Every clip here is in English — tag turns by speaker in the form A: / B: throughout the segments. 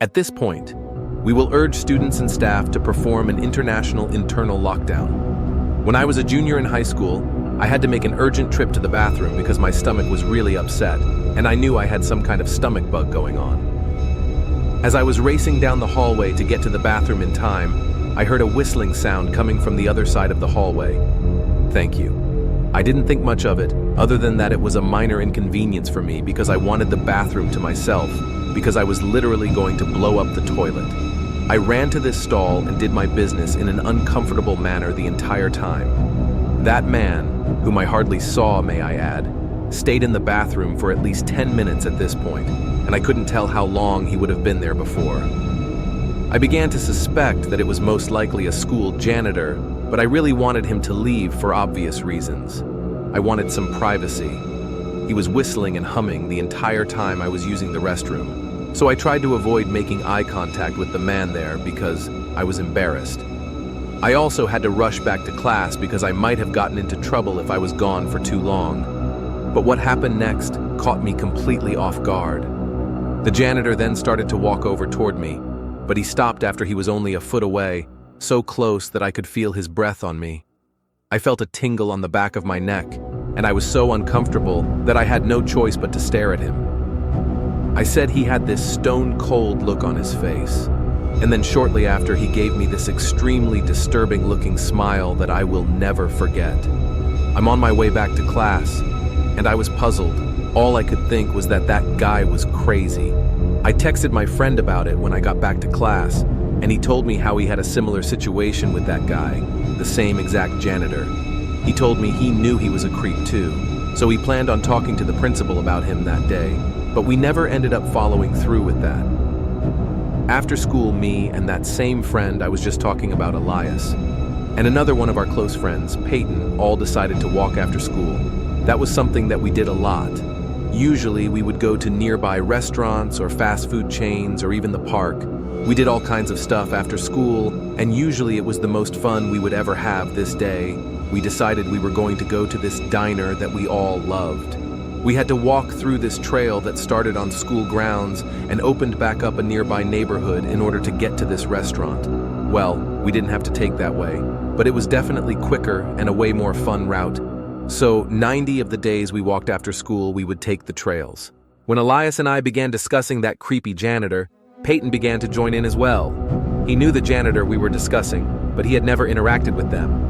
A: At this point, we will urge students and staff to perform an international internal lockdown. When I was a junior in high school, I had to make an urgent trip to the bathroom because my stomach was really upset, and I knew I had some kind of stomach bug going on. As I was racing down the hallway to get to the bathroom in time, I heard a whistling sound coming from the other side of the hallway. Thank you. I didn't think much of it, other than that it was a minor inconvenience for me because I wanted the bathroom to myself, because I was literally going to blow up the toilet. I ran to this stall and did my business in an uncomfortable manner the entire time. That man, whom I hardly saw, may I add, stayed in the bathroom for at least 10 minutes at this point, and I couldn't tell how long he would have been there before. I began to suspect that it was most likely a school janitor, but I really wanted him to leave for obvious reasons. I wanted some privacy. He was whistling and humming the entire time I was using the restroom, so I tried to avoid making eye contact with the man there because I was embarrassed. I also had to rush back to class because I might have gotten into trouble if I was gone for too long. But what happened next caught me completely off guard. The janitor then started to walk over toward me, but he stopped after he was only a foot away, so close that I could feel his breath on me. I felt a tingle on the back of my neck, and I was so uncomfortable that I had no choice but to stare at him. I said he had this stone-cold look on his face, and then shortly after he gave me this extremely disturbing-looking smile that I will never forget. I'm on my way back to class, and I was puzzled. All I could think was that that guy was crazy. I texted my friend about it when I got back to class, and he told me how he had a similar situation with that guy, the same exact janitor. He told me he knew he was a creep too, so he planned on talking to the principal about him that day, but we never ended up following through with that. After school, me and that same friend I was just talking about, Elias, and another one of our close friends, Peyton, all decided to walk after school. That was something that we did a lot. Usually we would go to nearby restaurants or fast food chains or even the park. We did all kinds of stuff after school, and usually it was the most fun we would ever have this day. We decided we were going to go to this diner that we all loved. We had to walk through this trail that started on school grounds and opened back up a nearby neighborhood in order to get to this restaurant. Well, we didn't have to take that way, but it was definitely quicker and a way more fun route. So 90 of the days we walked after school, we would take the trails. When Elias and I began discussing that creepy janitor, Peyton began to join in as well. He knew the janitor we were discussing, but he had never interacted with them.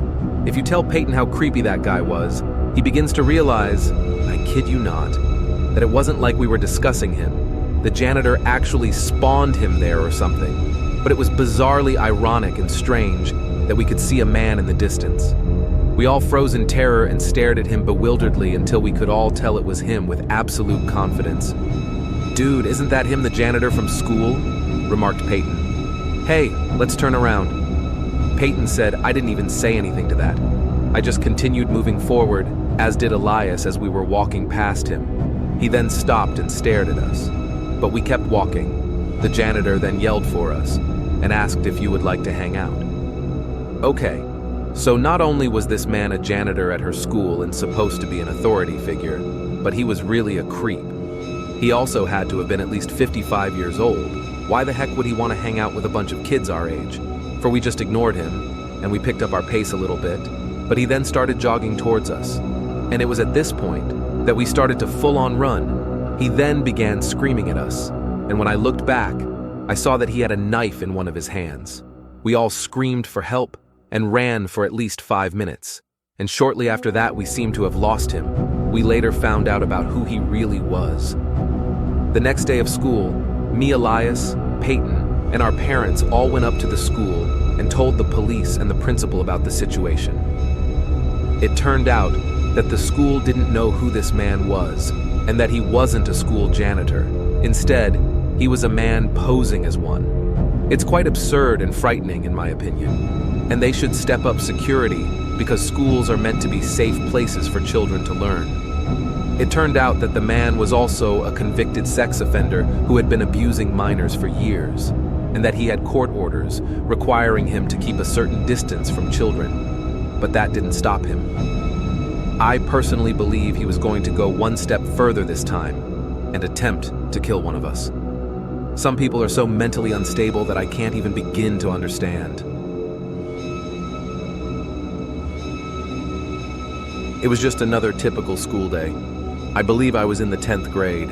A: If you tell Peyton how creepy that guy was, he begins to realize, I kid you not, that it wasn't like we were discussing him. The janitor actually spawned him there or something. But it was bizarrely ironic and strange that we could see a man in the distance. We all froze in terror and stared at him bewilderedly until we could all tell it was him with absolute confidence. Dude, isn't that him, the janitor from school? Remarked Peyton. Hey, let's turn around. Peyton said I didn't even say anything to that. I just continued moving forward, as did Elias as we were walking past him. He then stopped and stared at us. But we kept walking. The janitor then yelled for us and asked if you would like to hang out. Okay, so not only was this man a janitor at her school and supposed to be an authority figure, but he was really a creep. He also had to have been at least 55 years old. Why the heck would he want to hang out with a bunch of kids our age? For we just ignored him, and we picked up our pace a little bit, but he then started jogging towards us. And it was at this point that we started to full-on run. He then began screaming at us, and when I looked back, I saw that he had a knife in one of his hands. We all screamed for help and ran for at least 5 minutes, and shortly after that we seemed to have lost him. We later found out about who he really was. The next day of school, me, Elias, Peyton, and our parents all went up to the school and told the police and the principal about the situation. It turned out that the school didn't know who this man was, and that he wasn't a school janitor. Instead, he was a man posing as one. It's quite absurd and frightening, in my opinion, and they should step up security because schools are meant to be safe places for children to learn. It turned out that the man was also a convicted sex offender who had been abusing minors for years, and that he had court orders requiring him to keep a certain distance from children. But that didn't stop him. I personally believe he was going to go one step further this time and attempt to kill one of us. Some people are so mentally unstable that I can't even begin to understand. It was just another typical school day. I believe I was in the 10th grade.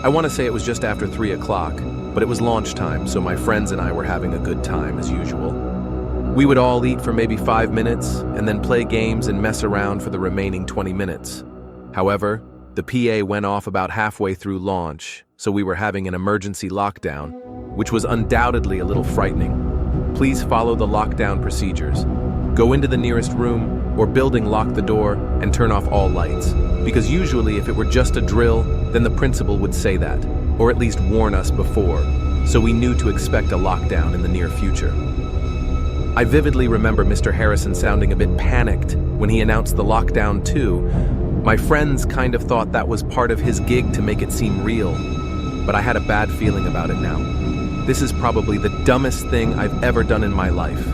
A: I want to say it was just after 3 o'clock, but it was launch time, so my friends and I were having a good time as usual. We would all eat for maybe 5 minutes and then play games and mess around for the remaining 20 minutes. However, the PA went off about halfway through launch, so we were having an emergency lockdown, which was undoubtedly a little frightening. Please follow the lockdown procedures. Go into the nearest room or building, lock the door, and turn off all lights. Because usually if it were just a drill, then the principal would say that, or at least warn us before, so we knew to expect a lockdown in the near future. I vividly remember Mr. Harrison sounding a bit panicked when he announced the lockdown too. My friends kind of thought that was part of his gig to make it seem real, but I had a bad feeling about it now. This is probably the dumbest thing I've ever done in my life,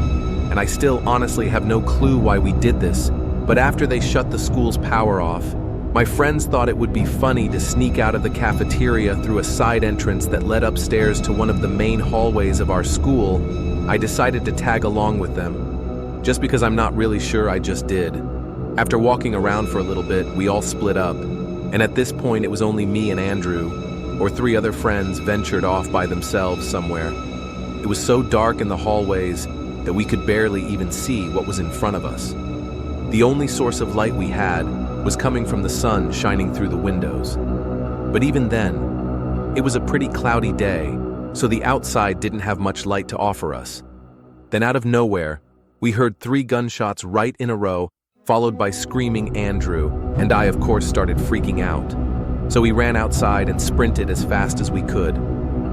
A: and I still honestly have no clue why we did this, but after they shut the school's power off, my friends thought it would be funny to sneak out of the cafeteria through a side entrance that led upstairs to one of the main hallways of our school. I decided to tag along with them, just because I'm not really sure I just did. After walking around for a little bit, we all split up, and at this point it was only me and Andrew, or 3 other friends ventured off by themselves somewhere. It was so dark in the hallways that we could barely even see what was in front of us. The only source of light we had was coming from the sun shining through the windows. But even then, it was a pretty cloudy day, so the outside didn't have much light to offer us. Then out of nowhere, we heard 3 gunshots right in a row, followed by screaming Andrew, and I of course started freaking out. So we ran outside and sprinted as fast as we could.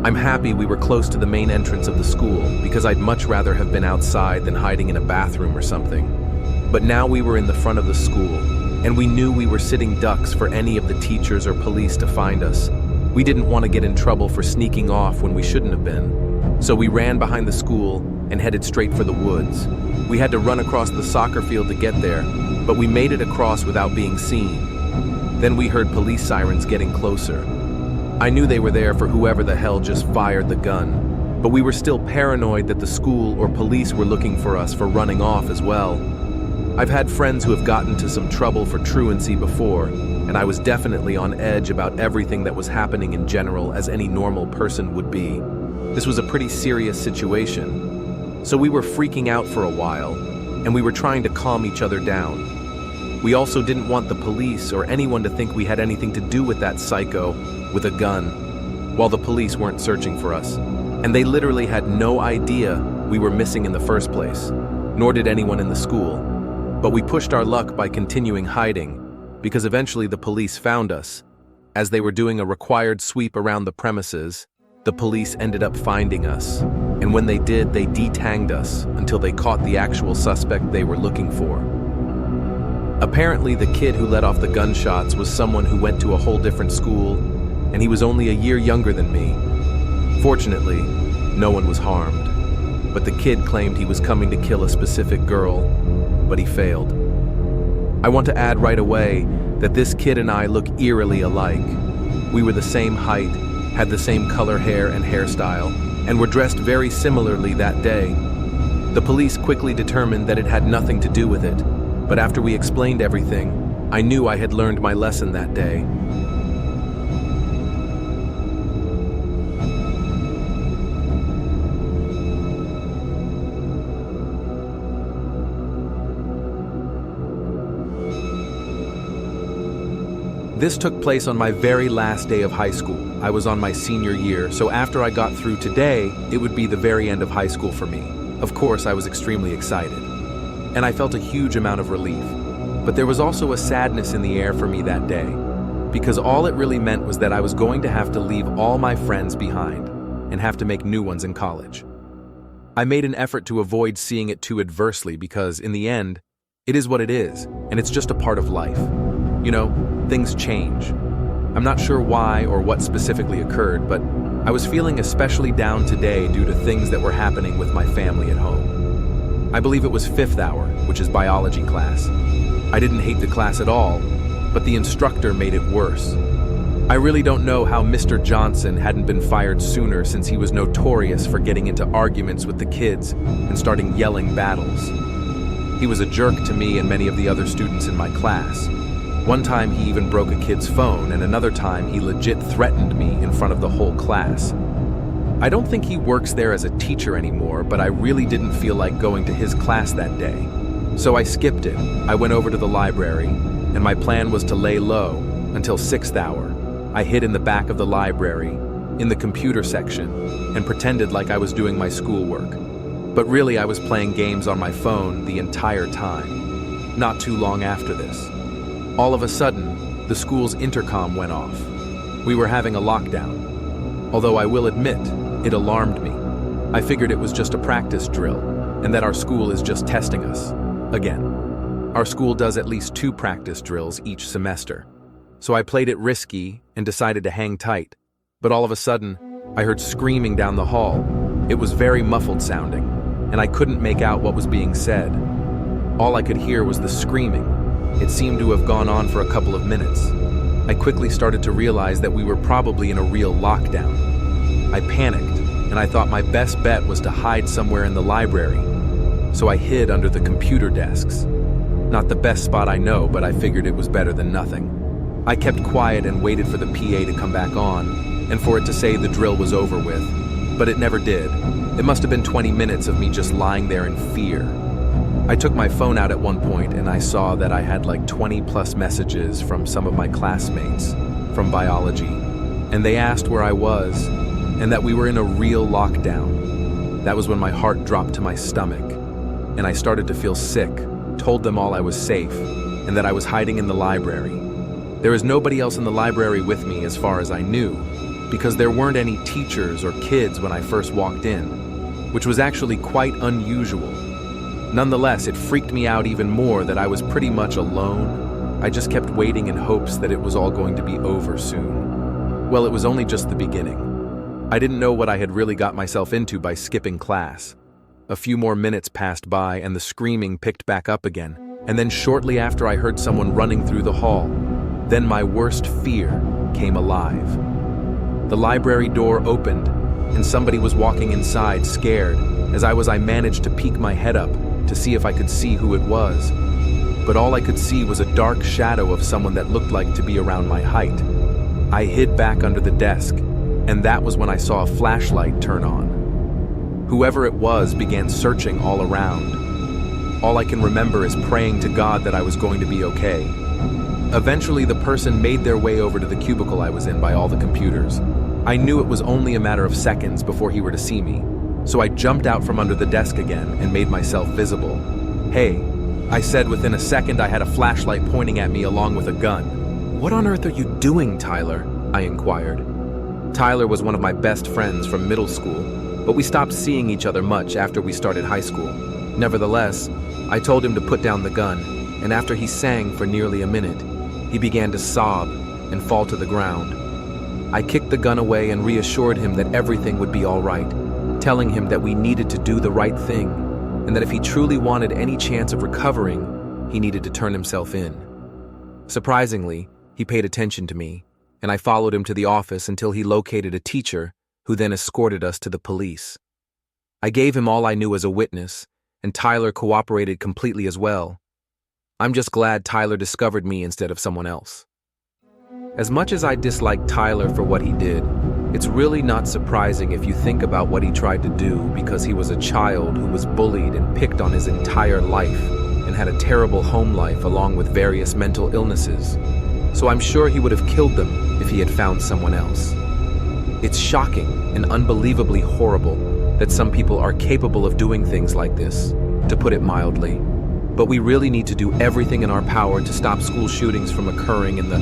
A: I'm happy we were close to the main entrance of the school, because I'd much rather have been outside than hiding in a bathroom or something. But now we were in the front of the school, and we knew we were sitting ducks for any of the teachers or police to find us. We didn't want to get in trouble for sneaking off when we shouldn't have been. So we ran behind the school and headed straight for the woods. We had to run across the soccer field to get there, but we made it across without being seen. Then we heard police sirens getting closer. I knew they were there for whoever the hell just fired the gun, but we were still paranoid that the school or police were looking for us for running off as well. I've had friends who have gotten into some trouble for truancy before, and I was definitely on edge about everything that was happening in general, as any normal person would be. This was a pretty serious situation. So we were freaking out for a while, and we were trying to calm each other down. We also didn't want the police or anyone to think we had anything to do with that psycho with a gun, while the police weren't searching for us. And they literally had no idea we were missing in the first place, nor did anyone in the school. But we pushed our luck by continuing hiding, because eventually the police found us. As they were doing a required sweep around the premises, the police ended up finding us. And when they did, they detanged us until they caught the actual suspect they were looking for. Apparently, the kid who let off the gunshots was someone who went to a whole different school, and he was only a year younger than me. Fortunately, no one was harmed, but the kid claimed he was coming to kill a specific girl, but he failed. I want to add right away that this kid and I look eerily alike. We were the same height, had the same color hair and hairstyle, and were dressed very similarly that day. The police quickly determined that it had nothing to do with it, but after we explained everything, I knew I had learned my lesson that day. This took place on my very last day of high school. I was on my senior year, so after I got through today, it would be the very end of high school for me. Of course, I was extremely excited, and I felt a huge amount of relief. But there was also a sadness in the air for me that day, because all it really meant was that I was going to have to leave all my friends behind and have to make new ones in college. I made an effort to avoid seeing it too adversely because, in the end, it is what it is, and it's just a part of life. You know, things change. I'm not sure why or what specifically occurred, but I was feeling especially down today due to things that were happening with my family at home. I believe it was 5th hour, which is biology class. I didn't hate the class at all, but the instructor made it worse. I really don't know how Mr. Johnson hadn't been fired sooner, since he was notorious for getting into arguments with the kids and starting yelling battles. He was a jerk to me and many of the other students in my class. One time he even broke a kid's phone, and another time he legit threatened me in front of the whole class. I don't think he works there as a teacher anymore, but I really didn't feel like going to his class that day. So I skipped it. I went over to the library, and my plan was to lay low until 6th hour. I hid in the back of the library, in the computer section, and pretended like I was doing my schoolwork. But really I was playing games on my phone the entire time. Not too long after this, all of a sudden, the school's intercom went off. We were having a lockdown. Although I will admit, it alarmed me. I figured it was just a practice drill, and that our school is just testing us. Again, our school does at least 2 practice drills each semester. So I played it risky and decided to hang tight. But all of a sudden, I heard screaming down the hall. It was very muffled sounding, and I couldn't make out what was being said. All I could hear was the screaming. It seemed to have gone on for a couple of minutes. I quickly started to realize that we were probably in a real lockdown. I panicked, and I thought my best bet was to hide somewhere in the library. So I hid under the computer desks. Not the best spot I know, but I figured it was better than nothing. I kept quiet and waited for the PA to come back on, and for it to say the drill was over with, but it never did. It must have been 20 minutes of me just lying there in fear. I took my phone out at one point, and I saw that I had like 20+ messages from some of my classmates from biology, and they asked where I was, and that we were in a real lockdown. That was when my heart dropped to my stomach, and I started to feel sick, told them all I was safe, and that I was hiding in the library. There was nobody else in the library with me as far as I knew, because there weren't any teachers or kids when I first walked in, which was actually quite unusual. Nonetheless, it freaked me out even more that I was pretty much alone. I just kept waiting in hopes that it was all going to be over soon. Well, it was only just the beginning. I didn't know what I had really got myself into by skipping class. A few more minutes passed by and the screaming picked back up again, and then shortly after I heard someone running through the hall. Then my worst fear came alive. The library door opened, and somebody was walking inside, scared. As I managed to peek my head up to see if I could see who it was. But all I could see was a dark shadow of someone that looked like to be around my height. I hid back under the desk, and that was when I saw a flashlight turn on. Whoever it was began searching all around. All I can remember is praying to God that I was going to be okay. Eventually, the person made their way over to the cubicle I was in by all the computers. I knew it was only a matter of seconds before he were to see me, so I jumped out from under the desk again and made myself visible. "Hey," I said. Within a second, I had a flashlight pointing at me along with a gun. "What on earth are you doing, Tyler?" I inquired. Tyler was one of my best friends from middle school, but we stopped seeing each other much after we started high school. Nevertheless, I told him to put down the gun, and after he sang for nearly a minute, he began to sob and fall to the ground. I kicked the gun away and reassured him that everything would be all right, telling him that we needed to do the right thing, and that if he truly wanted any chance of recovering, he needed to turn himself in. Surprisingly, he paid attention to me, and I followed him to the office until he located a teacher who then escorted us to the police. I gave him all I knew as a witness, and Tyler cooperated completely as well. I'm just glad Tyler discovered me instead of someone else. As much as I dislike Tyler for what he did, it's really not surprising if you think about what he tried to do, because he was a child who was bullied and picked on his entire life and had a terrible home life along with various mental illnesses. So I'm sure he would have killed them if he had found someone else. It's shocking and unbelievably horrible that some people are capable of doing things like this, to put it mildly. But we really need to do everything in our power to stop school shootings from occurring in the